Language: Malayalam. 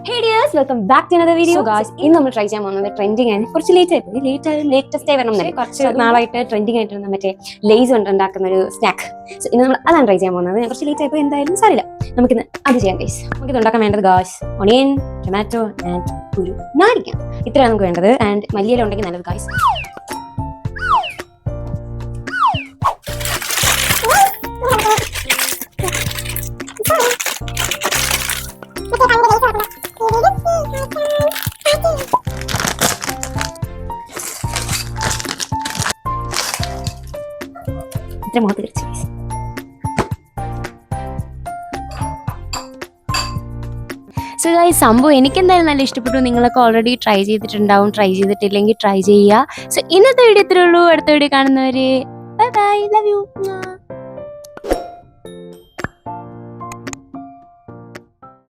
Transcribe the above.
Hey dears, welcome back to another video. So guys, ഇന്ന് നമ്മൾ ട്രൈ ചെയ്യാൻ പോകുന്നത് ട്രെൻഡിങ് ആണ്. കുറച്ച് ലേറ്റസ്റ്റ് ആയി വരണം. കുറച്ച് നാളായിട്ട് ട്രെൻഡിങ് ആയിട്ട് മറ്റേ ലേസ് കൊണ്ട് ഉണ്ടാക്കുന്ന ഒരു സ്നാക്ക്. സോ ഇന്ന് നമ്മൾ അതാണ് ട്രൈ ചെയ്യാൻ പോകുന്നത്. ഞാൻ കുറച്ച് ലേറ്റ് ആയപ്പോൾ എന്തായാലും സാരില്ല, നമുക്കിന്ന് അത് ചെയ്യാം ഗൈസ്. നമുക്കിത് ഉണ്ടാക്കാൻ വേണ്ടത് ഗായ്സ് ഒണിയൻ, ടൊമാറ്റോ ആൻഡ് ഒരു നാരങ്ങ, ഇത്രയാണ് നമുക്ക് വേണ്ടത്. ആൻഡ് മല്ലിയില ഉണ്ടെങ്കിൽ നല്ലത് ഗായ്സ്. മുഖത്ത് തിരിച്ച് സോ ഗൈസ്, സംഭവം എനിക്കെന്തായാലും നല്ല ഇഷ്ടപ്പെട്ടു. നിങ്ങളൊക്കെ ഓൾറെഡി ട്രൈ ചെയ്തിട്ടുണ്ടാവും. ട്രൈ ചെയ്തിട്ടില്ലെങ്കിൽ ട്രൈ ചെയ്യുക. സോ ഇന്നത്തെ വീഡിയോ ഇത്രേ ഉള്ളൂ. അടുത്ത വീഡിയോ കാണുന്നവരെ ബൈ ബൈ, ലവ് യു.